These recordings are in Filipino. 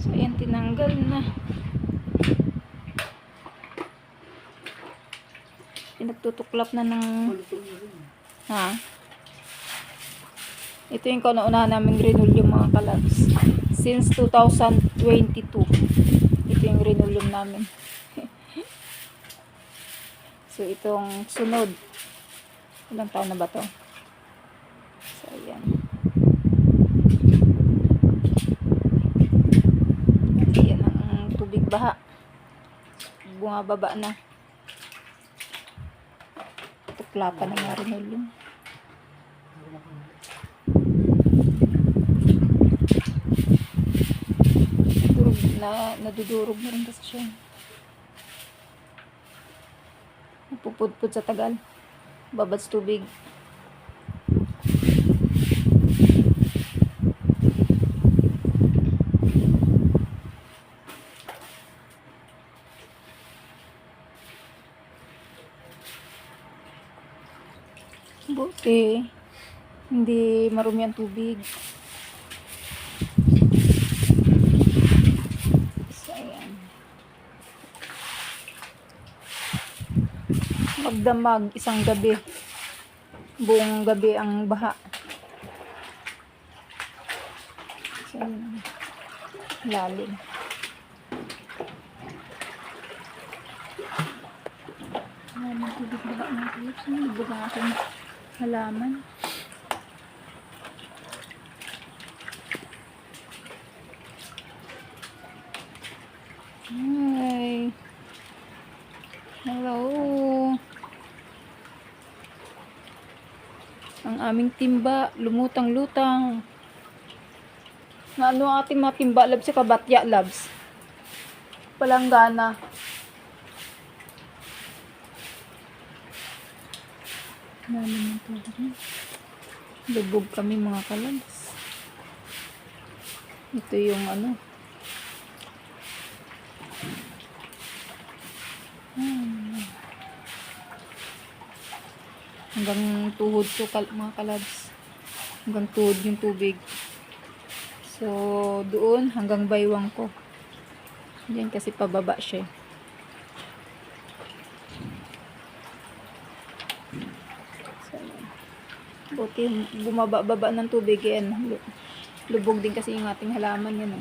So, ayan, tinanggal na. Pinagtutuklap na ng... Ha? Ito yung kauna-unahan naming linoleum mga kalabs. Since 2022. Ito yung linoleum namin. So, itong sunod. Ilang taon na ba to? So, ayan. Ayan ang tubig baha. Bumababa na. Tuklapan na nga linoleum. Nadudurog na rin kasi siya. Napupudpud sa tagal. Babad sa tubig. Buti hindi marumi ang tubig. So, ayan. Magdamag isang gabi. Buong gabi ang baha. So, ayan. Lalim. Ayan ang tubig baha ng tubig. Nabog ang aking halaman. Hi. Hello. Ang aming timba, lumutang-lutang. Na ano ang ating mga timba, labs, sa kabatya, labs. Palanggana. Lalim ng tubig. Lubog kami mga kalabs. Ito yung ano. Hanggang tuhod to mga kalabs. Hanggang tuhod yung tubig. So, doon hanggang baywang ko. Diyan kasi pababa siya. So, buti bumaba-baba ng tubig yan. Lubog din kasi yung ating halaman yan.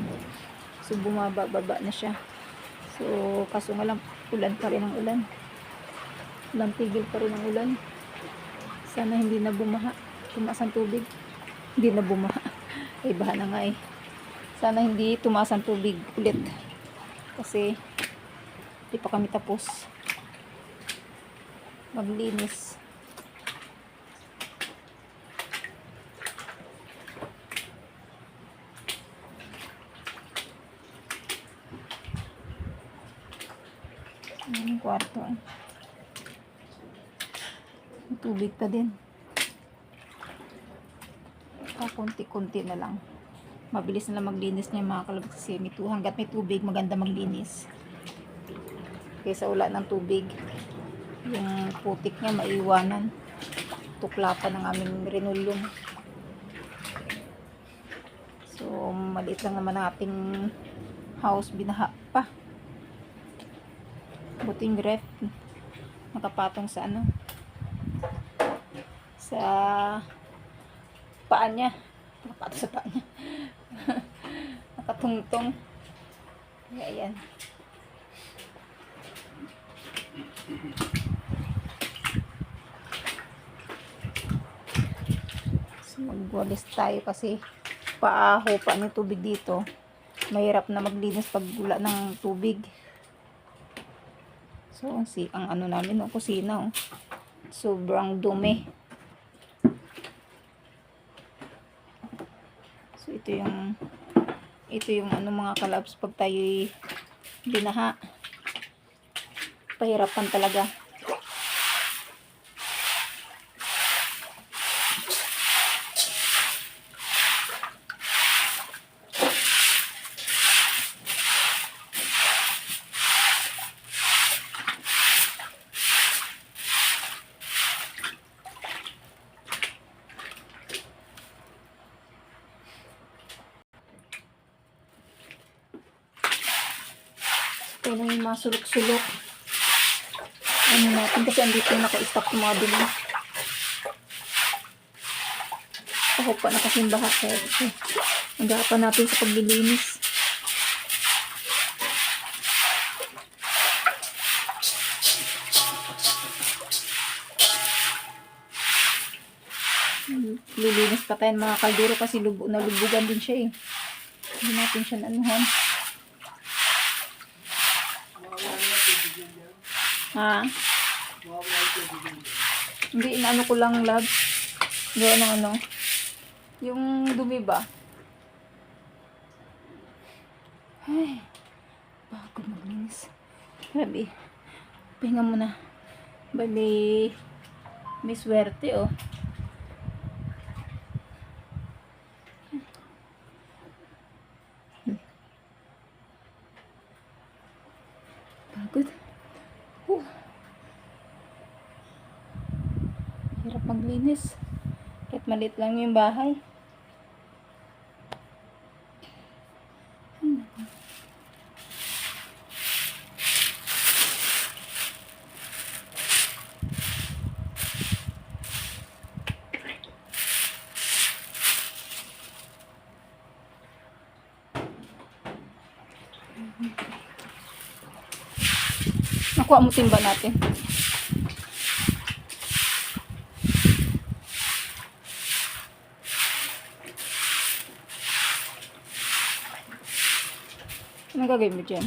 So, bumaba-baba na siya. So, kaso nga lang, ulan pa rin ang ulan. Walang tigil pa rin ang ulan. Sana hindi na bumaha. Tumaas ang tubig. Hindi na bumaha. Ay, baha na nga eh. Sana hindi tumaas ang tubig ulit. Kasi, hindi pa kami tapos maglinis. Ayan yung kwarto eh. Tubig pa din. Konti-konti na lang. Mabilis na lang maglinis niya mga kalabas kasi hanggat may tubig maganda maglinis. Kaysa wala ng tubig, yung putik niya maiwanan. Tuklapan ng aming linoleum. So maliit lang naman ang ating house, binaha pa. Buting ref nakapatong sa ano, sa paa niya. Nakapatong sa paa niya. Nakatungtong. Kaya yan. So magwalis tayo kasi paaho pa ng tubig dito. Mahirap na maglinis pag wala ng tubig. So ang ano namin, ang kusina, sobrang dumi. So ito yung ano mga kalabs, pag tayo'y binaha, pahirapan talaga. Kaya lang yung mga sulok-sulok. Ano natin kasi andito yung naka-stock yung mga bili. Ako pa na kasing bahat. Agapan natin sa paglilinis. Lilinis pa tayo mga kaldero kasi nalubugan din siya eh. Hindi natin siya naanuhan. Ha? Hindi, inaano ko lang, love. Gawa ng ano. Yung dumi ba? Ay, pagod maglinis. Grabe. Pahinga muna. Bali, may swerte oh. Pagod. Hirap maglinis. Kahit maliit lang yung bahay. Nakuha mo timba natin. Anong gagawin mo dyan?